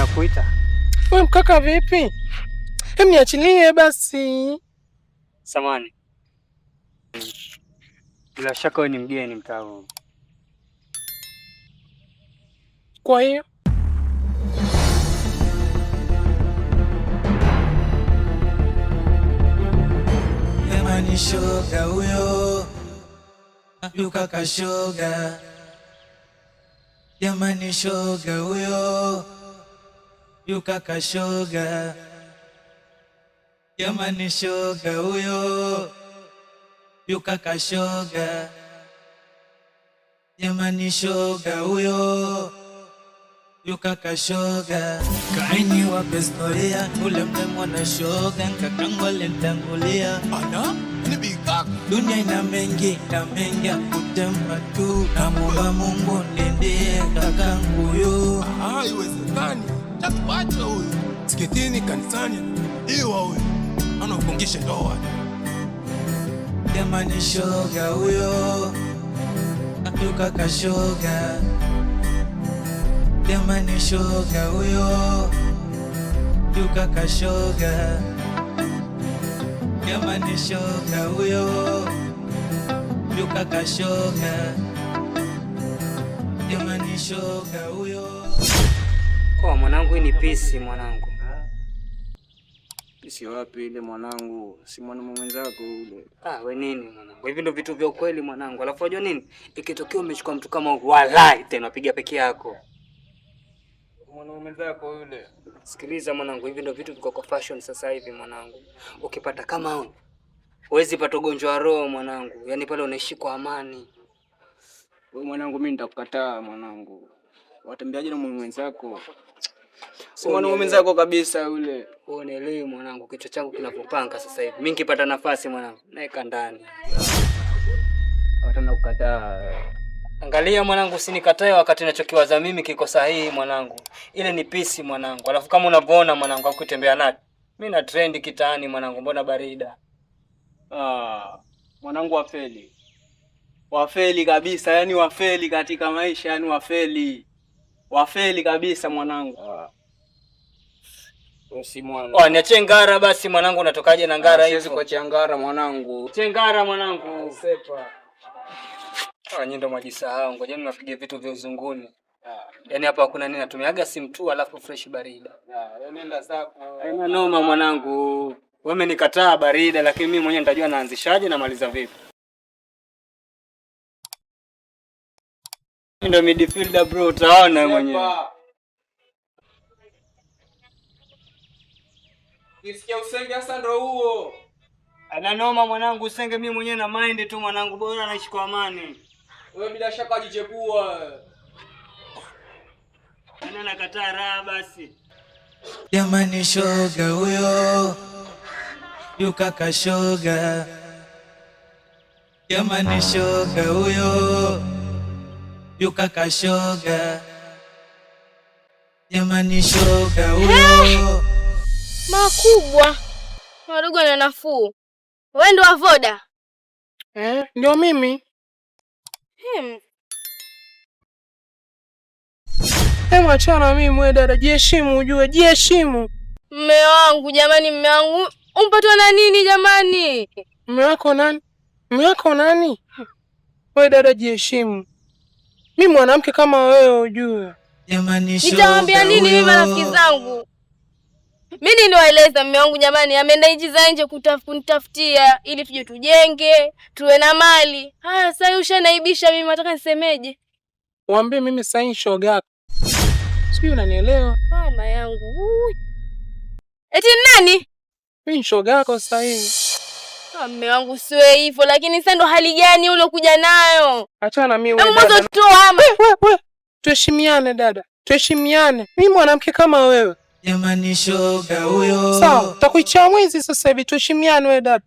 nakuita. Wewe mkaka vipi? Hem, niachilie basi. Samani. Bila shaka wewe ni mgeni mtaa huu. Kwa hiyo Jamani shoga huyo, yukaka shoga. Jamani shoga huyo, yukaka shoga. Jamani shoga huyo, yukaka shoga. Jamani shoga huyo, yukaka shoga. Kaini wape storia, ule mwana shoga, kakangu alentangulia. Ana? Ni bigak. Dunia ina mengi ya kutema tu. Namuomba Mungu nindie kakangu yo. Haiwezekani. Tatuacha huyu. Sikitini kanisani. Iwa huyu. Ana ufungishe ndoa. Jamani shoga huyo, yukaka shoga. Jamani shoga huyo, yukaka shoga. Jamani shoga huyo, yukaka shoga. Jamani shoga huyo. Kwa mwanangu hii ni pisi mwanangu. Pisi wapi ile mwanangu? Si mwanamume mwenzako ule. We nini mwanangu? Hivi ndio vitu vya ukweli mwanangu. Alafu unajua nini? Ikitokea umechukua mtu kama walai tena unapiga peke yako. Mwanamume mwenzako yule. Sikiliza mwanangu, hivi ndio vitu viko kwa fashion sasa hivi mwanangu. Ukipata kama huyo, huwezi pata ugonjwa wa roho mwanangu. Yaani pale unaishi kwa amani. Wewe mwanangu mimi nitakukataa mwanangu. Watembeaje na mwanamume mwenzako? Si mwanamume mwenzako kabisa yule. Unaelewa mwanangu, kichwa changu kinapopanga sasa hivi. Mimi nikipata nafasi mwanangu, naeka ndani. Watana kukataa. Angalia mwanangu, usinikatae wakati ninachokiwaza mimi kiko sahihi mwanangu. Ile ni pisi mwanangu. Alafu kama unavyoona mwanangu hakutembea nati. Mimi na trend kitaani mwanangu, mbona barida? Mwanangu wafeli. Wafeli kabisa, yani wafeli katika maisha, yani wafeli. Wafeli kabisa mwanangu. Si mwana. Niache ngara basi mwanangu, unatokaje na ngara hizo? Siwezi kuacha ngara mwanangu. Chengara mwanangu. Sepa. Nyinyi ndo mwajisahau, ngoja mnapige vitu vya uzunguni. Yaani hapa hakuna nini, natumiaga simu tu alafu fresh barida. Nenda zako. Haina noma mwanangu. Wewe umenikataa barida, lakini mimi mwenyewe nitajua naanzishaje na maliza vipi. Ndio midfielder bro, utaona mwenyewe. Kisikia usenge hasa ndo huo. Ana noma mwanangu, usenge mimi mwenyewe na mind tu mwanangu, bora naishi kwa amani. Wewe bila shaka ajichepua. Ana nakataa raha basi. Jamani shoga huyo, yukaka shoga. Jamani shoga huyo, yukaka shoga. Jamani shoga huyo. Makubwa. Wadogo na nafuu. Wewe ndo wa Voda? Ndio mimi. Achana mimi mwe dada, jiheshimu ujue, jiheshimu. Mme wangu jamani, mme wangu. Umpatwa na nini jamani? Mme wako nani? Mme wako nani? Wewe dada jiheshimu. Mimi mwanamke kama wewe ujue. Jamani shoga. Nitawaambia nini mimi marafiki zangu? Mimi niwaeleza mme wangu jamani, ameenda nchi za nje kunitafutia ili tuje tujenge, tuwe na mali. Haya sasa ushanaibisha mimi, nataka nisemeje? Waambie mimi sasa ni shoga yako. Sijui unanielewa? Mama yangu. Eti nani? Mimi shoga yako sasa hivi. Mme wangu siwe hivyo, lakini sasa ndo hali gani ule kuja nayo? Achana mimi wewe. Mwanzo toa ama. Wewe. Tuheshimiane dada. Tuheshimiane. Mimi mwanamke kama wewe. Jamani shoga huyo. Sawa, takuicha mwizi sasa hivi, tuheshimiane wewe dada.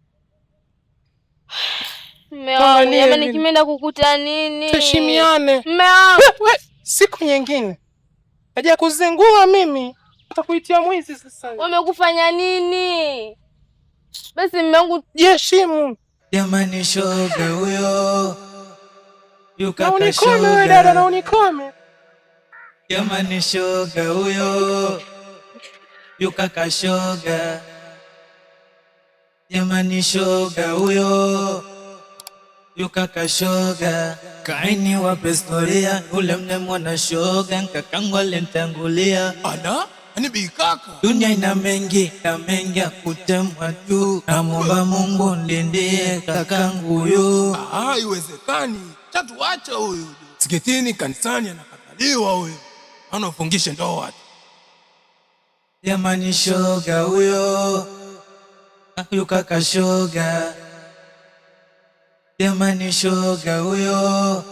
Mme wangu, jamani kimeenda kukuta nini? Tuheshimiane. Mme wangu. Siku nyingine. Haja kuzingua mimi. Atakuitia mwizi sasa hivi. Wamekufanya nini? Basi mme wangu jiheshimu. Jamani shoga huyo. Yukaka shoga. Na unikome wewe dada, na unikome. Jamani shoga huyo. yukaka shoga, jamani shoga huyo, yukaka shoga, kaini wape historia, ule mnemwona shoga, kakangu alinitangulia. Ada? Ani bikaka. Dunia ina mengi ya kutemwa tu, namwomba Mungu ndindie kakangu huyo. Haiwezekani. Chatuacha huyu. Msikitini kanisani anakataliwa huyu. Anafungisha ndoa. Jamani shoga huyo, yukaka shoga, jamani shoga huyo,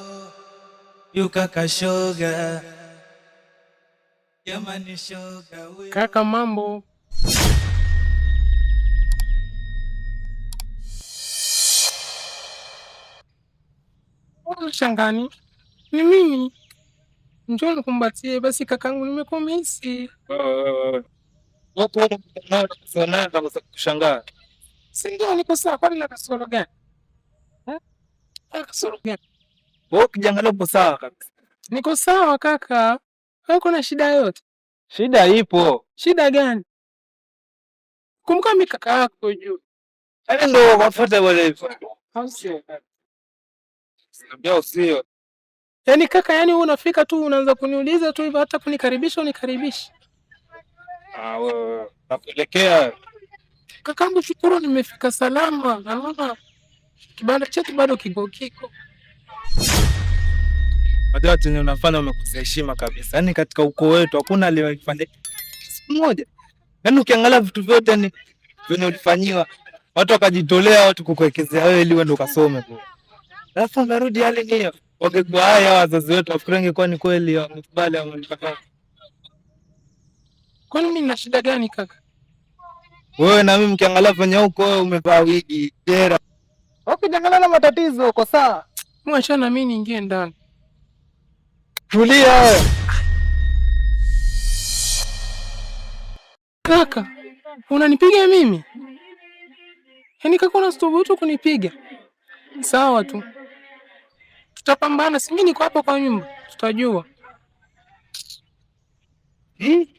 yukaka shoga, jamani shoga huyo. Kaka, mambo? Shangani, ni mimi. Njoo nikumbatie basi kakangu, nimekumisi. Kushangaa. Si ndio niko sawa, kwani na kasoro gani? Kasoro gani? Wewe ukijiangalia upo sawa kabisa. Niko sawa kaka. Wewe kuna shida yote? Shida ipo. Shida gani? Kumbuka mimi kaka yako juu. Yaani ndio wafuate wale hivyo. Sio. Sio. Yaani kaka, yaani wewe unafika tu unaanza kuniuliza tu hivyo, hata kunikaribisha unikaribishi. Wewe nakuelekea. Kakangu, shukuru nimefika salama. Naona kibanda chetu bado kiko. Wajua chenye unafanya umekosa heshima kabisa. Yaani katika ukoo wetu hakuna aliyefanya siku moja. Yaani ukiangalia vitu vyote ni venye ulifanyiwa. Watu wakajitolea watu kukuwekezea wewe ili uende ukasome tu. Sasa narudi hali hiyo. Wakikuwa haya wazazi wetu wafikiringe kwa ni kweli wamekubali wamefanya. Kwani mimi nina shida gani kaka? Wewe na mimi mkiangalia venye huko wewe umevaa wigi, jera. Ukijangalia na matatizo uko sawa. Mwachana mimi niingie ndani. Tulia wewe. Kaka, unanipiga mimi? Yaani kaka unasthubutu kunipiga? Sawa tu. Tutapambana, si mimi niko hapa kwa nyumba. Tutajua. Hii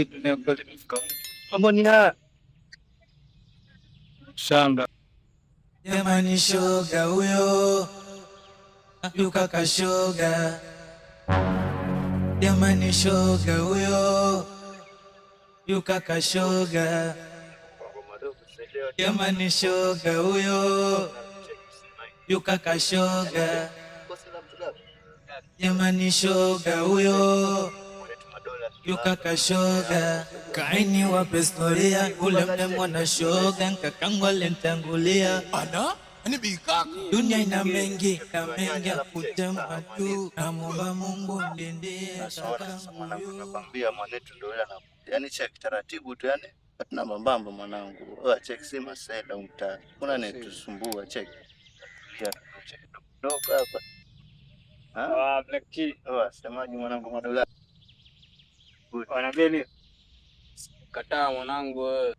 dunia kweli imefika. Mambo ni haya. Shamba. Jamani shoga huyo, yukaka shoga, jamani shoga huyo, yukaka shoga, jamani shoga huyo, yukaka shoga, jamani shoga huyo, yukaka shoga, kaini wape historia, ule mnemwona shoga, kakangu alinitangulia. Ada? Ani bikaka. Dunia ina mengi ya kutemwa tu, namwomba Mungu ndindie kakangu huyo. Nakwambia mwanetu ndio yule anakuja. Yaani check taratibu tu, yani hatuna mambamba mwanangu. Wewe check si masela umta. Kuna netusumbua check. Pia check dogo hapa. Black key. Semaji mwanangu madola. Wanabeli. Kataa mwanangu wewe.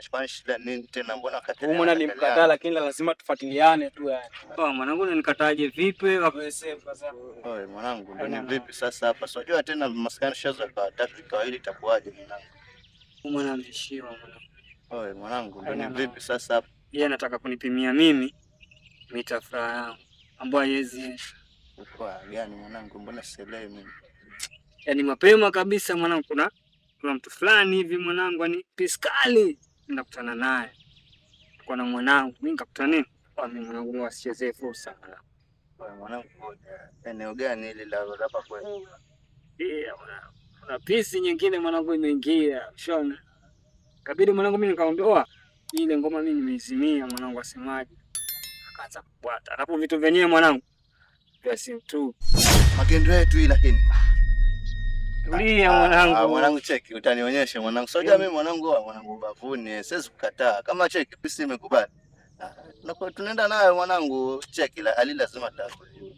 Spanish la nini tena, mbona kata? Mbona nimkataa, lakini lazima tufuatiliane tu yani. Mwanangu unanikataje vipi? Oe mwanangu, ndio vipi sasa hapa? Sijua tena maskani shaza kwa Afrika hili itakuwaje mwanangu? Mwana ameshiwa mwanangu. Oe mwanangu, ndio vipi sasa hapa? Yeye anataka kunipimia mimi mitafuraha yangu ambayo haiwezi. Kwa gani mwanangu, mbona sielewi mimi? Yaani mapema kabisa mwanangu, kuna mtu fulani hivi mwanangu, ani piskali ninakutana naye kwa na mwanangu, mimi nikakutana nini kwa mimi mwanangu, wasichezee fursa mwanangu. Mwanangu, eneo gani ile la hapa kweli? Mwanangu, kuna pisi nyingine mwanangu imeingia, shona kabidi mwanangu, mimi nikamwambia ile ngoma mimi nimeizimia mwanangu, asemaje? Akaanza kupata hapo vitu vyenyewe mwanangu vya sim tu magendo yetu hii, lakini tulia mwanangu. Mwanangu cheki, utanionyesha mwanangu. Sio mimi mwanangu bavuni, siwezi kukataa. Kama cheki pisi imekubali. Na kwa tunaenda nayo mwanangu, cheki ali lazima takuliwa.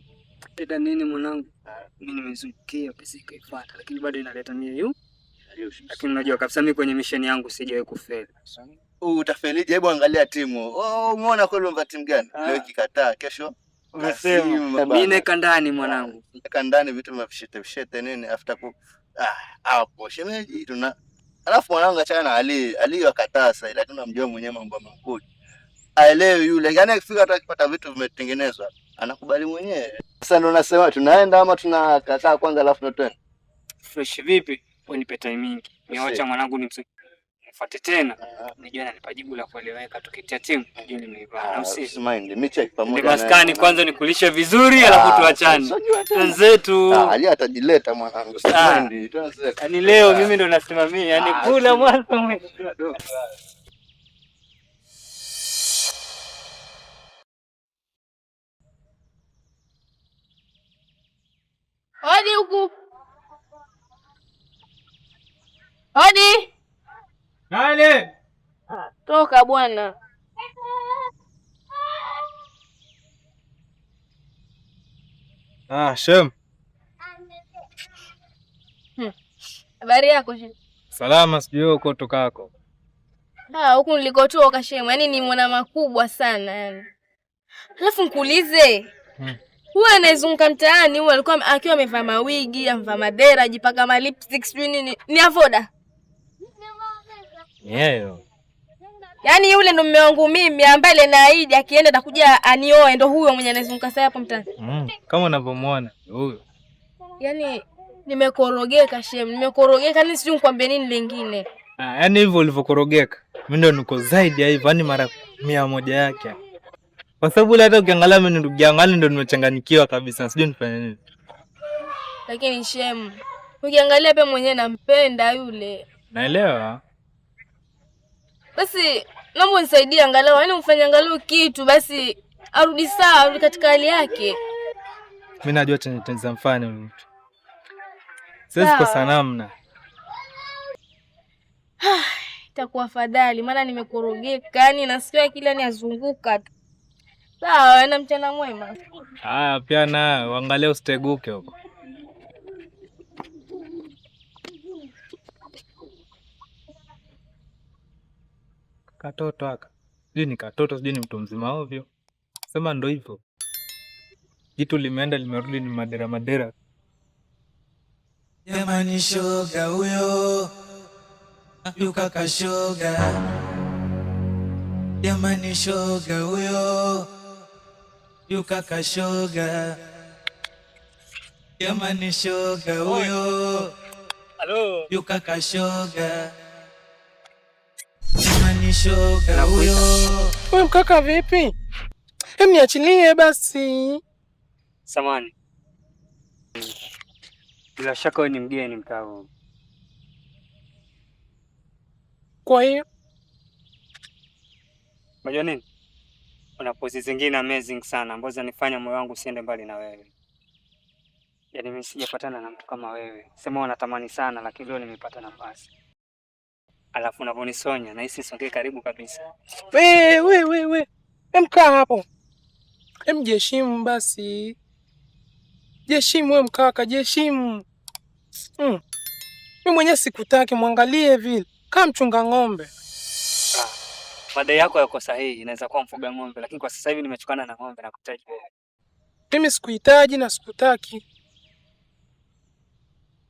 Shida nini mwanangu? Mimi nimezungukia pisi ikaifuata, lakini bado inaleta mimi lakini unajua kabisa mimi kwenye mission yangu sijawahi kufeli. Utafelije? Hebu angalia timu. Umeona kweli umva timu gani? Leo ikikataa, kesho unasema mimi neka ndani mwanangu. Neka ndani vitu vya vishete nini after Hapo shemeji tuna. Alafu mwanangu achana na Ali wakatasa ila tunamjua mwenyewe mambo makubwa. Aelewi yule. Yaani akifika hata akipata vitu vimetengenezwa, anakubali mwenyewe. Sasa ndo nasema tunaenda ama tunakataa kwanza alafu ndo twende. Fresh vipi? Wewe nipe timing. Niacha mwanangu nifuate tena. Nijua nanipa jibu la kueleweka tukitia timu. Ndio nimeivana. Mind. Me check pamoja na. Maskani kwanza nikulishe vizuri alafu tuachane. Wenzetu. Ali atajileta mwanangu. Mind. Yaani leo mimi ndo nasimamia. Yaani kula mwanzo mwisho. Hodi huku. Hodi. Nani? Toka bwana. Shem. Habari yako Shem? Salama, sijui uko tokako. Huku nilikotoka Shem, yaani ni mwana makubwa sana yani. Alafu nikuulize. Huyu anayezunguka mtaani huyu alikuwa akiwa amevaa mawigi, amevaa madera, ajipaka ma lipstick sijui nini. Ni Avoda? Yeah. Yaani yule ndo mume wangu mimi ambaye naahidi akienda atakuja anioe, ndo huyo mwenye anazunguka sasa hapo mtaani. Kama unavyomwona huyo. Yaani nimekorogeka Shem, nimekorogeka ni sijui nikwambie nini lingine. Yaani hivyo ulivyokorogeka. Mimi ndo niko zaidi ya hivyo, yani mara 100 yake. Kwa sababu hata ukiangalia mimi ndugu yangu ndo nimechanganyikiwa kabisa, sijui nifanye nini. Lakini Shem, ukiangalia pia mwenyewe nampenda yule. Naelewa. Basi naomba unisaidie angalau, yaani umfanye angalau kitu basi arudi sawa, arudi katika hali yake. Mimi najua tena mfano yule mtu. Sasa kwa sanamna. Itakuwa afadhali maana nimekorogeka, yani nasikia kila ni azunguka tu. Sawa, na mchana mwema. Pia na uangalie usiteguke huko. Katoto haka. Sijui ni katoto, sijui ni mtu mzima ovyo. Sema ndo hivyo. Jitu limeenda limerudi ni madera. Jamani shoga huyo. Yuka kashoga. Jamani shoga huyo. Yuka kashoga. Jamani shoga huyo. Halo. Yuka kashoga. Jamani shoga huyo. Wewe mkaka vipi? Hem, niachilie basi. Samani. Bila shaka wewe ni mgeni mkao. Kwa hiyo unajua nini? Una pozi zingine amazing sana ambazo zinanifanya moyo wangu usiende mbali na wewe. Yaani mimi sijapatana na mtu kama wewe. Sema unatamani sana lakini leo nimepata nafasi. Alafu unavonisonya na hisi songee karibu kabisa. We. Mkaa hapo. Jiheshimu basi. Jiheshimu wewe mkaka, jiheshimu. Mimi mwenyewe sikutaki, muangalie vile. Kama mchunga ng'ombe. Madai yako yako sahihi, inaweza kuwa mfuga ng'ombe lakini kwa sasa hivi nimechukana na ng'ombe na kuhitaji wewe. Mimi sikuhitaji na sikutaki.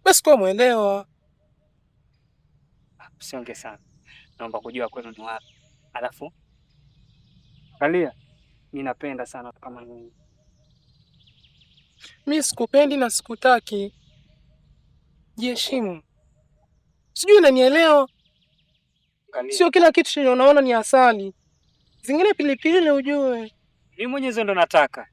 Basi kwa muelewa. Usiongee sana. Naomba kujua kwenu ni wapi. Alafu angalia, mimi napenda sana watu kama nyinyi. Mimi sikupendi na sikutaki. Jiheshimu. Sijui unanielewa? Sio kila kitu chenye unaona ni asali. Zingine pilipili ujue. Mimi mwenyewe ndo nataka.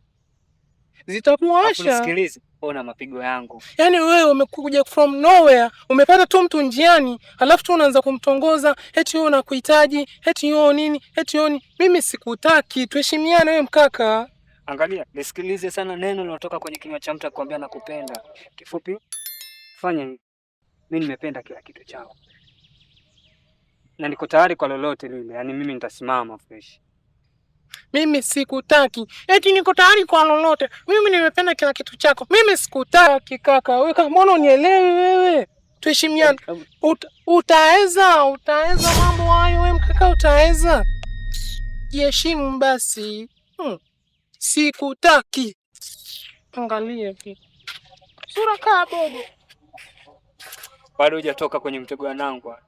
Zitakuasha. Sikilize, ona mapigo yangu. Yaani wewe umekuja from nowhere, umepata tu mtu njiani, alafu tu unaanza kumtongoza, eti wewe unakuhitaji, eti wewe nini, eti wewe. Mimi sikutaki, tuheshimiane wewe mkaka. Angalia, nisikilize sana neno linalotoka kwenye kinywa cha mtu akwambia nakupenda. Kifupi, fanya hivi. Mimi nimependa kila kitu chao. Na niko tayari kwa lolote lile, yaani mimi nitasimama fresh. Mimi sikutaki. Eti niko tayari kwa lolote. Mimi nimependa kila kitu chako. Mimi sikutaki kaka. Wewe kama mbona unielewi wewe? Tuheshimiane. Utaweza mambo hayo wewe mkaka, utaweza. Jiheshimu basi. Sikutaki. Angalia vipi. Sura kaa bobo. bado hujatoka kwenye mtego wa nangwa.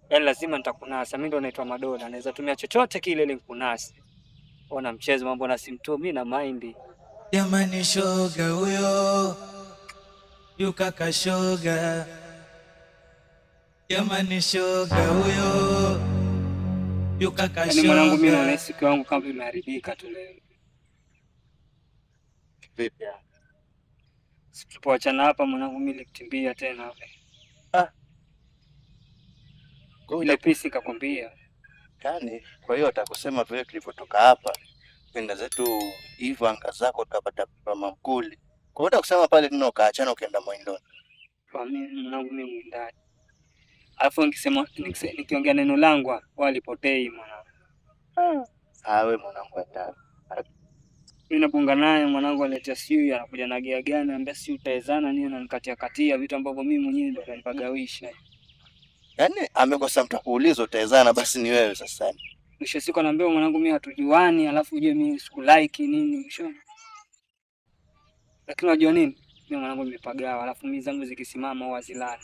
Yaani lazima nitakunasa. Mimi ndo naitwa Madola. Naweza tumia chochote kile ili nikunase. Ona mchezo mambo na simtu mimi na mind. Jamani shoga huyo. Yukaka shoga. Jamani shoga huyo. Yukaka shoga. Yaani mwanangu mimi naona siku yangu kama imeharibika tu leo. Vipi? Sipoachana hapa mwanangu mimi nilikimbia tena. Ile pisi kakwambia. Yaani kwa hiyo atakusema vile tulipotoka hapa. Penda zetu hivyo anga zako tukapata mama mkuli. Kwa hiyo utakusema pale tena ukaachana ukaenda Mwindoni. Kwa mimi mwanangu mimi mwindani. Alafu nikiongea neno langu walipotei mwanangu. Wewe mwanangu hatari. Mimi napunga naye mwanangu aletea siu anakuja na gea gani anambia siu utaezana nini na nikatia katia vitu ambavyo mimi mwenyewe ndo kanipagawisha. Yaani amekosa mtu kuuliza utaezana basi ni wewe sasa. Mwisho siku anaambia mwanangu mimi hatujuani alafu uje mimi siku like nini mwisho. Lakini unajua nini? Mimi mwanangu nimepagawa alafu mimi zangu zikisimama au azilani.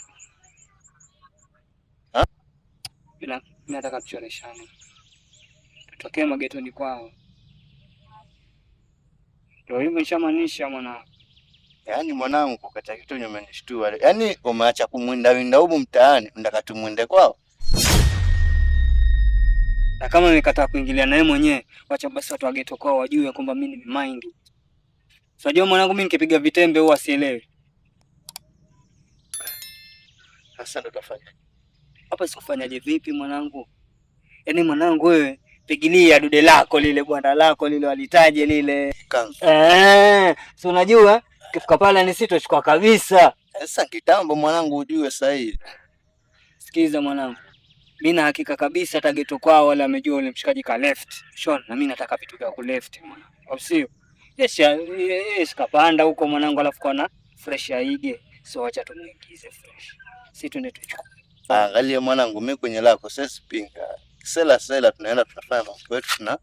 Mimi nataka tuchoreshane. Tutokee magetoni kwao. Ndio hivyo nishamaanisha mwanangu. Yaani mwanangu katika kitu umenishtua. Yaani umeacha kumwinda winda huko mtaani, ndaka tumwende kwao. Na kama nimekataa kuingilia naye mwenyewe, wacha basi watu wageto kwao wajue kwamba mimi ni mind. Unajua mwanangu mimi nikipiga vitembe huwa sielewi. Sasa ndo tafanya. Hapa sikufanyaje vipi mwanangu? Yaani mwanangu wewe pigilia dude lako lile bwana lako lile walitaje lile. Si unajua kifika pale ni sitochukua kabisa. Sasa kitambo mwanangu ujue sasa hivi. Sikiza mwanangu. Mimi na hakika kabisa hata geto kwao wala amejua ule mshikaji ka left. Shon na mimi nataka vitu vya ku left mwanangu. Au sio? Yes kapanda huko mwanangu alafu kuna fresh aige. So acha tumuingize fresh. Si tuende tuchukue. Angalia mwanangu mimi kwenye lako sasa pinga. Sela tunaenda tunafanya mambo yetu na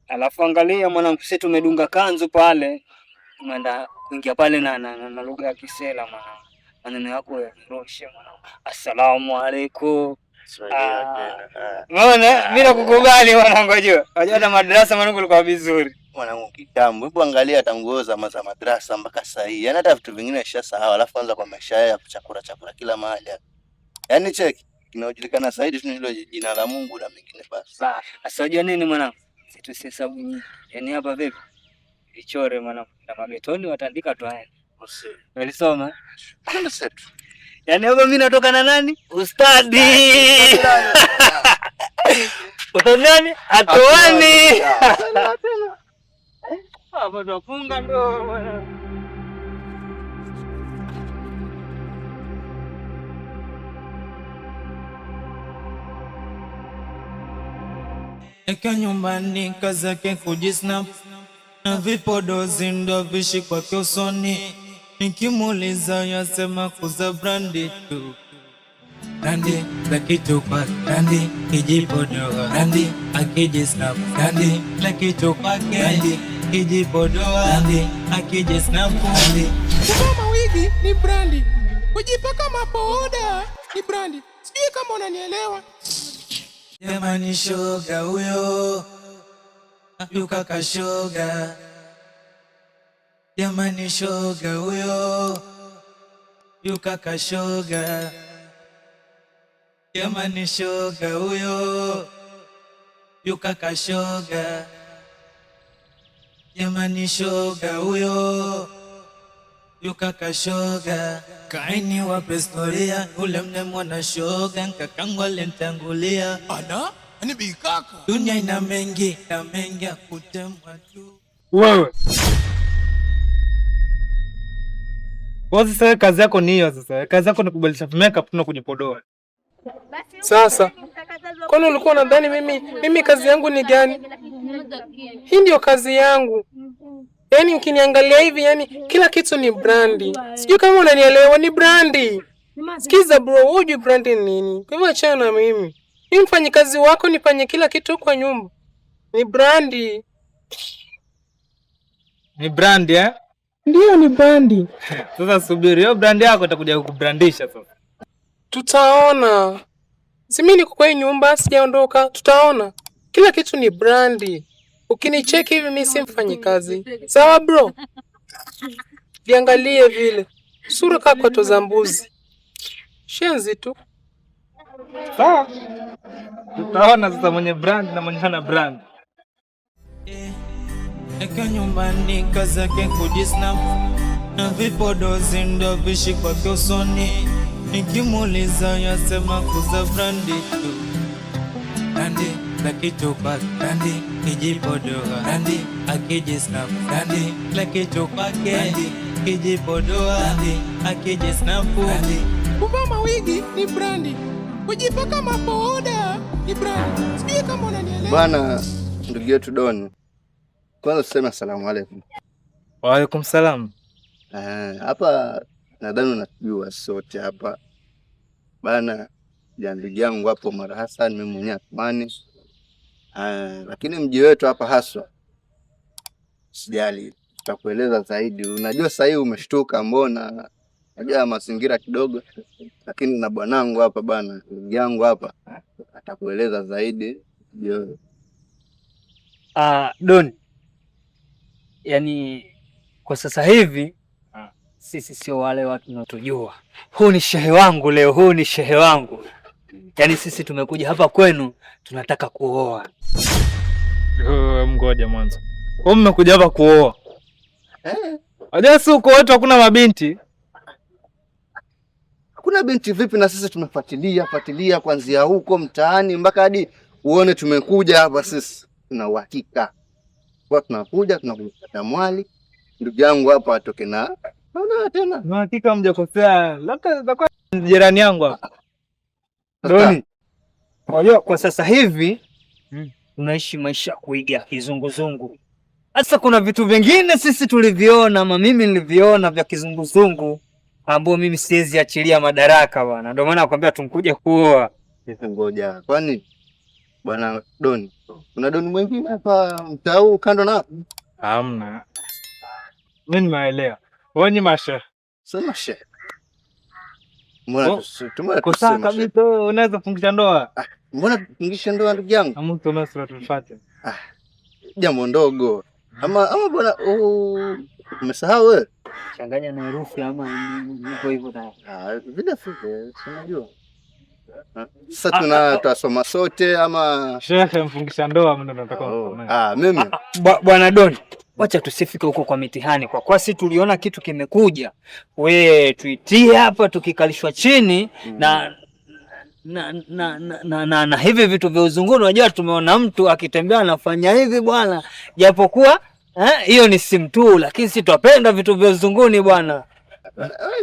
alafu angalia mwanangu sisi tumedunga kanzu pale. Tumeenda kuingia pale na lugha ya Kisela mwanangu. Maneno yako ya kiroshe mwanangu. Assalamu alaikum. Unaona mimi nakukubali mwanangu unajua. Unajua hata madrasa mwanangu ulikuwa vizuri. Mwanangu kitambo. Hebu angalia tangoza za madrasa mpaka sasa hii. Yaani hata vitu vingine ishasahau alafu anza kwa maisha ya kuchakura kila mahali. Yaani cheki kinajulikana zaidi tu hilo jina la Mungu na mengine basi. Sasa unajua nini mwanangu? Tusihesabu nyingi. Yaani hapa vipi? Ichore mwanangu. Na magetoni watandika tu haya. Ulisoma? Kwenda setu. Yaani hapa mimi natoka na nani? Ustadi. Utani? Atoani. Hapa tufunga ndo mwanangu. Eka nyumbani kazi yake kujisnap na vipodozi ndo vishi kwake usoni. Nikimuuliza yasema kuza brandi tu. Brandi la kitu kwa brandi kijipodoa. Brandi akijisnap brandi la kitu kwake. Brandi kijipodoa. Brandi akijisnap brandi. Kuvaa mawigi ni brandi. Kujipaka mapoda ni brandi. Sijui kama unanielewa. Jamani shoga huyo. Yukaka shoga. Jamani shoga huyo. Yukaka shoga. Jamani shoga huyo. Yukaka shoga. Jamani shoga huyo. Yukaka shoga. Kaini wape historia. Ule mnemona shoga. Kakangu alintangulia. Ana? Ani bikaka. Dunia ina mengi ya kutemwa tu. Wewe. Sasa kazi yako ni hiyo sasa. Kazi yako ni kubadilisha makeup na kujipodoa. Sasa kwani ulikuwa unadhani mimi kazi yangu ni gani? Hii ndio kazi yangu. Yaani ukiniangalia hivi yani kila kitu ni brandi. Sijui kama unanielewa ni brandi. Sikiza bro, hujui brandi ni nini? Kwa hivyo achana na mimi. Mimi mfanyikazi wako nifanye kila kitu kwa nyumba. Ni brandi. Ni brandi eh? Ndio ni brandi. Sasa subiri, hiyo brandi yako itakuja kukubrandisha sasa. Tutaona. Si mimi niko kwa hii nyumba sijaondoka, tutaona. Kila kitu ni brandi. Ukinicheki hivi mimi si mfanyikazi. Sawa bro? Viangalie vile. Sura kama toza mbuzi. Shenzi tu. Sawa. Tutaona sasa mwenye brand na mwenye hana brand. Eka nyumbani kazi yake kujisnap na vipodozi ndo vishi kwake usoni. Nikimuuliza yasema kuza brandi tu. Brandi lakitoka brandi kijipodoa brandi akijisnap brandi lakitoka brandi kijipodoa brandi akijisnap brandi. Kuvaa mawigi ni brandi. Kujipaka mapoda ni brandi. Sijui kama unanielewa. Bwana ndugu yetu Don. Kwanza tuseme asalamu alaykum. Wa alaykum salam. Hapa nadhani unajua sote hapa. Bana ndugu yangu hapo Mara Hassan mimi mwenyewe Athmani. Lakini mji wetu hapa haswa sijali tutakueleza zaidi. Unajua sasa hivi umeshtuka mbona? Najua mazingira kidogo lakini na bwanangu hapa bana, ndugu yangu hapa atakueleza zaidi. Don. Yaani kwa sasa hivi sisi sio wale watu tunatujua. Huu ni shehe wangu leo, huu ni shehe wangu. Yaani sisi tumekuja hapa kwenu tunataka kuoa. Mgoja mwanzo. Wewe mmekuja hapa kuoa? Hajasi uko watu hakuna mabinti. Hakuna binti vipi na sisi tumefuatilia kuanzia huko mtaani mpaka hadi uone tumekuja hapa sisi. Tuna uhakika. Kwa tunakuja tunakupata mwali. Ndugu yangu hapa atoke na. Naona tena. Na hakika mjakosea. Labda itakuwa jirani yangu hapa. Doni. Unajua kwa sasa hivi tunaishi maisha kuiga kizunguzungu. Sasa kuna vitu vingine sisi tuliviona ama mimi niliviona vya kizunguzungu ambao mimi siwezi achilia madaraka bwana. Ndio maana nakwambia tunkuja kuoa. Ngoja. Kwani bwana Doni, kuna Doni mwingine hapa mtaa kando na hapo? Hamna. Mimi nimeelewa. Wewe ni mashe. Sema shehe. Mbona tumara kosa kabisa unaweza fungisha ndoa? Mbona tufungisha ndoa ndugu yangu? Amu tuna sura tufuate. Jambo ndogo. Ama bwana umesahau wewe? Changanya na herufi ama hivyo hivyo na. Vile vile unajua. Sasa tutasoma sote ama shehe mfungisha ndoa mimi ndo nataka. Mimi. Bwana Don, wacha tusifike huko kwa mitihani kwa sisi tuliona kitu kimekuja. We tuitie hapa tukikalishwa chini na hivi vitu vya uzunguni. Unajua tumeona mtu akitembea anafanya hivi bwana. Japokuwa hiyo ni simu tu lakini sisi tupenda vitu vya uzunguni bwana.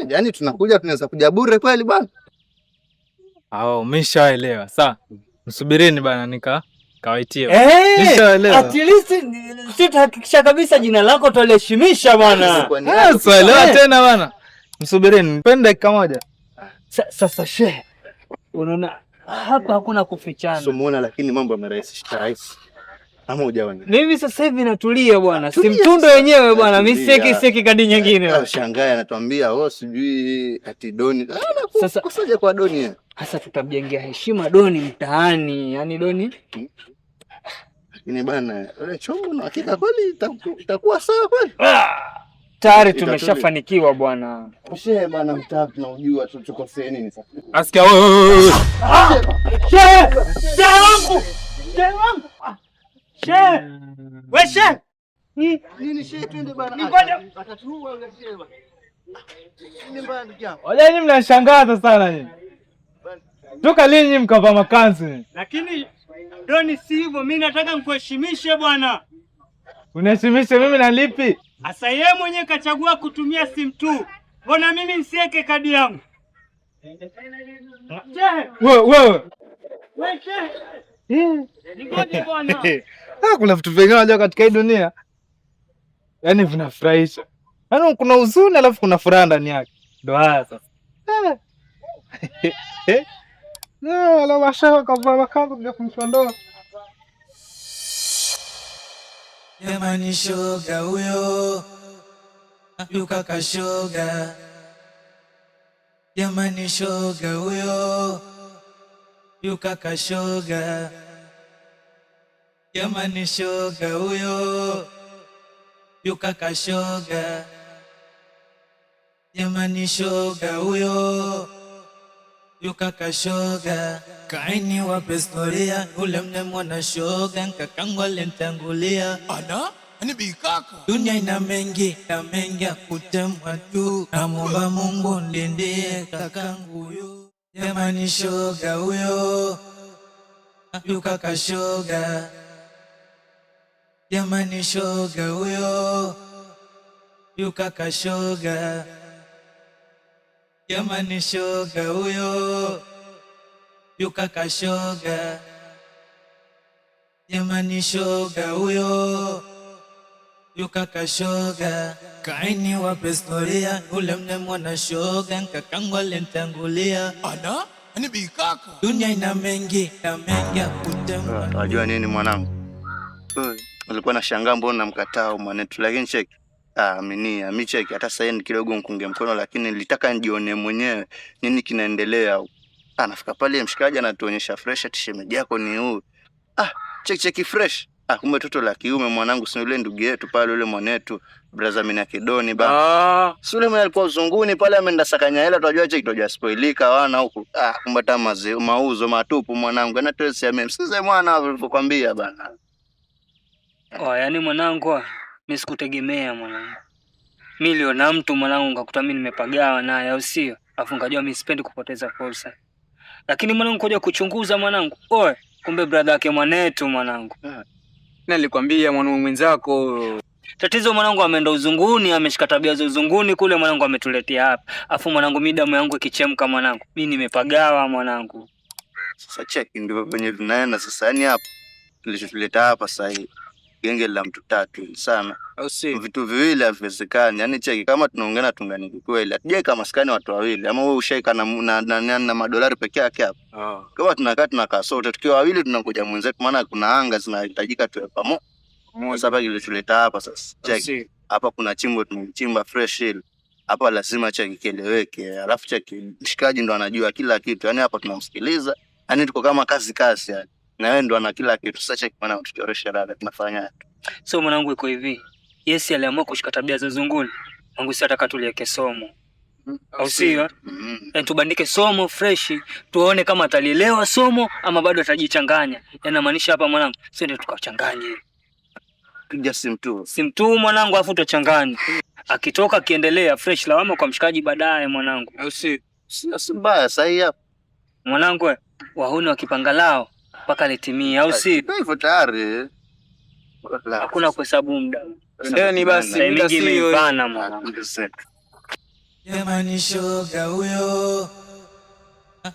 Yaani tunakuja tunaweza kuja bure kweli bwana? Umeshaelewa. Sawa. Msubirini bwana kawaitie. Nishaelewa. At least sitahakikisha kabisa jina lako tuliheshimisha bwana. Sielewa tena bwana. Msubirini, nipende dakika moja. Sasa shehe. Unaona hapa hakuna kufichana. Sio muona lakini mambo yamerahisisha rahisi. Ama hujaona. Mimi sasa hivi natulia bwana. Si mtundo wenyewe bwana. Mimi siki kadi nyingine. Shangaa anatuambia sijui ati Doni. Sasa kusaje kwa Doni yeye? Sasa tutamjengea heshima Doni mtaani. Yaani Doni. Lakini bana, ile chombo na hakika kweli itakuwa sawa kweli? Tayari tumeshafanikiwa bwana. Shehe bana mtaa tunaujua tukosea nini sasa? Asikia wewe. Shehe! Shehe wangu! Shehe wangu! Shehe! Wewe shehe! Nini shehe twende bana? Atatuua yule shehe bana. Ni mbaya ndugu yangu. Wajani mnashangaza sana nyinyi. Toka lini mkava makanzu? Lakini Doni si hivyo, mimi nataka nikuheshimishe bwana. Unaheshimisha mimi na lipi? Asa yeye mwenyewe kachagua kutumia simu tu. Mbona mimi nisiweke kadi yangu? Wewe. Wewe shehe. Ngoja bwana. Kuna vitu vingine unajua katika hii dunia. Yaani vinafurahisha. Yaani kuna huzuni alafu kuna furaha ndani yake. Ndio haya sasa. Wala mashaka kwa makanzu bila kumshondoa. Jamani shoga huyo. Yuka kashoga. Jamani shoga huyo, yukaka shoga. Jamani shoga huyo, yukaka shoga. Jamani shoga huyo, yukaka shoga. Kaini wape historia, ule mnemwona shoga, kakangu alintangulia. Ana? Ani bikaka. Dunia ina mengi ya kutemwa tu, namwomba Mungu ndindie kakangu huyo. Jamani shoga huyo, yukaka shoga. Jamani shoga huyo, yukaka shoga. Jamani shoga huyo, yukaka shoga. Jamani shoga huyo, yukaka shoga. Kaini wape historia, ule mnemwona shoga, kakangu alintangulia. Ana? Ani bikaka. Dunia ina mengi ya kutemwa. Unajua nini mwanangu? Ulikuwa na shangaa mbona namkataa mwanetu, lakini cheki. Aminia, mi cheki hata sasa ni kidogo mkunge mkono, lakini nilitaka nijione mwenyewe nini kinaendelea. Nafika pale mshikaji anatuonyesha fresh ati shemeji yako ni huyu. Cheki fresh. Kumbe toto la kiume mwanangu, si yule ndugu yetu pale, yule mwanetu brother mimi na Kidoni ba. Si yule mwenye alikuwa uzunguni pale ameenda sakanya hela, tunajua cheki tunajua spoilika wana huku. Kumbe tama mauzo matupu mwanangu. Na tuwezi ya mimi. Sasa mwana alivyokuambia bana. Yaani mwanangu, mimi sikutegemea mwanangu. Milioni mtu mwanangu ngakuta mimi nimepagawa naye au sio? Afu ngajua mimi sipendi kupoteza fursa. Lakini mwanangu kuja kuchunguza mwanangu. Kumbe brother yake mwanetu mwanangu. Nilikwambia mwanangu mwenzako. Tatizo mwanangu ameenda uzunguni, ameshika tabia za uzunguni kule mwanangu ametuletea hapa. Afu mwanangu mimi damu yangu ikichemka mwanangu. Mimi nimepagawa mwanangu. Sasa cheki ndio venye tunaenda sasa, yani hapa tulichotuleta hapa sasa hivi. Genge la mtu tatu sana. Au si? Vitu viwili haviwezekani. Yaani cheki kama tunaongea tungani kweli. Hatujai kama maskani watu wawili. Ama wewe ushaika na madolari peke yake hapa. Kama tunakaa sote tukiwa wawili tunakuja mwenzetu, maana kuna anga zinahitajika tuwe pamoja. Sasa ile tuleta hapa sasa. Cheki. Hapa kuna chimbo tumechimba fresh hill. Hapa lazima cheki kieleweke. Alafu cheki mshikaji ndo anajua kila kitu. Yaani hapa tunamsikiliza. Yaani tuko kama kazi yani. Na wewe ndo ana kila kitu. Sasa cheki maana tuchoresha dada tunafanya. So mwanangu iko hivi. Yes aliamua kushika tabia za zunguni. Mungu si ataka tuliweke somo. Au sio? Tubandike somo fresh, tuone kama atalielewa somo ama bado atajichanganya. Yanamaanisha hapa mwanangu, sio tukachanganye. Piga simtu mwanangu afu tuchanganye. Akitoka kiendelea fresh lawama kwa mshikaji baadaye mwanangu. Au si? Si mbaya sahi hapa. Mwanangu wahuni wakipanga lao mpaka litimie au si? Hivyo tayari. Hakuna kuhesabu muda. Ndeni basi muda sio bana mwanangu. Jamani shoga huyo,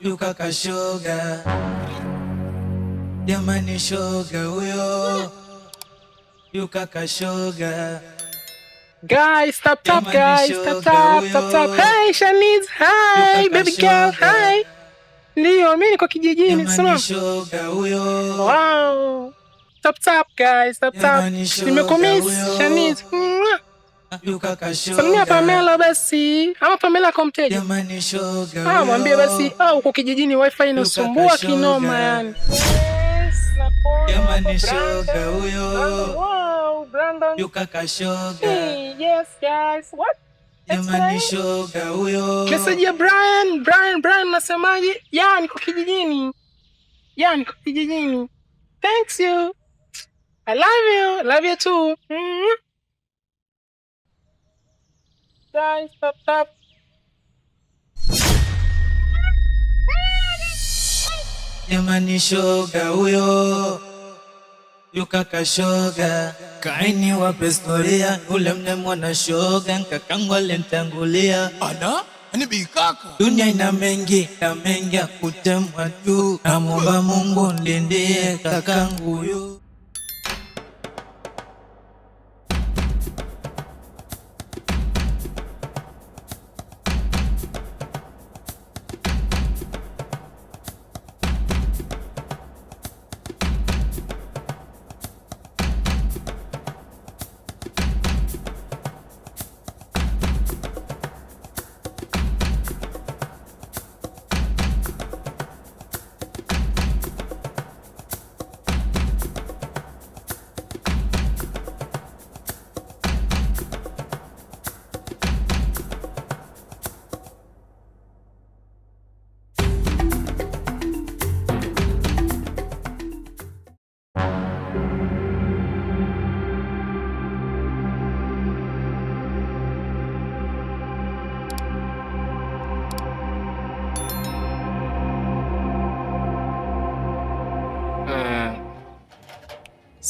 yukaka shoga. Jamani shoga huyo, yukaka shoga. Guys, tap guys, tap. Hey Shanice, hi baby girl, hi. Ndio mimi niko kijijini sana. Shoga huyo. Wow. Tap guys, tap. Nimekumiss Shanice. Salimia Pamela basi. Ama Pamela kwa mteja. Jamani shoga huyo. Mwambie basi uko kijijini wifi inasumbua kinoma yani. Jamani shoga huyo. Wow, Brandon. Yukaka shoga. Hey, yes guys. What? Jamani shoga huyo. Message ya Brian nasemaje? Niko kijijini. Niko kijijini. Thanks you. I love you too. Guys, tap. Jamani shoga huyo, yukaka shoga. Kaini wape historia, ule mnemwona shoga, kakangu alintangulia. Ana? Ani bikaka. Dunia ina mengi ya kutemwa tu, namwomba Mungu ndindie kakangu huyo.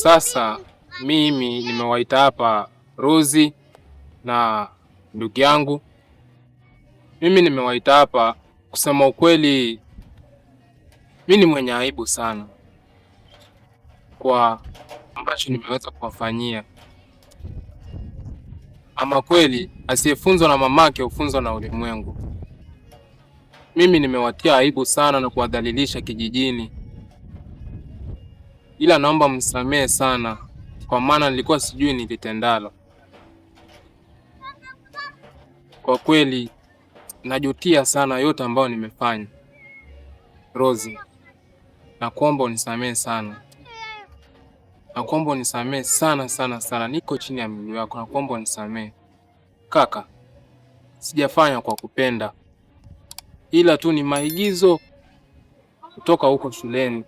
Sasa mimi nimewaita hapa Rozi na ndugu yangu. Mimi nimewaita hapa kusema ukweli, mimi ni mwenye aibu sana kwa ambacho nimeweza kuwafanyia. Ama kweli asiyefunzwa na mamake hufunzwa na ulimwengu. Mimi nimewatia aibu sana na kuwadhalilisha kijijini, ila naomba msamehe sana, kwa maana nilikuwa sijui nilitendalo. Kwa kweli najutia sana yote ambayo nimefanya. Rozi, nakuomba unisamehe sana. Nakuomba unisamehe sana sana sana. Niko chini ya miguu yako, nakuomba unisamehe. Kaka, sijafanya kwa kupenda, ila tu ni maigizo kutoka huko shuleni.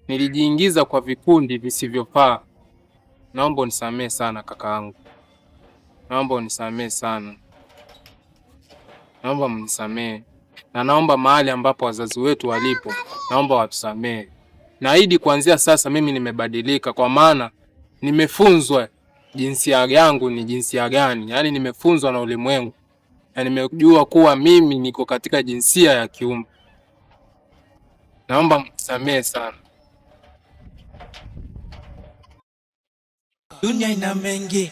Nilijiingiza kwa vikundi visivyofaa. Naomba unisamehe sana kakaangu. Naomba unisamehe sana. Naomba mnisamehe. Na naomba mahali ambapo wazazi wetu walipo, naomba watusamehe. Naahidi kuanzia sasa mimi nimebadilika, kwa maana nimefunzwa jinsia yangu ni jinsia gani. Yaani nimefunzwa na ulimwengu. Na nimejua kuwa mimi niko katika jinsia ya kiume. Naomba mnisamehe sana. Dunia ina mengi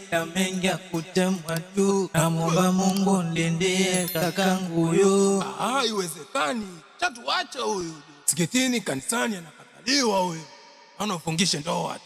ya kutemwa tu. Namuomba Mungu ndendee kakangu huyo. Haiwezekani. Chatuache huyu. Msikitini, kanisani anakataliwa huyu. Anafungisha ndoa.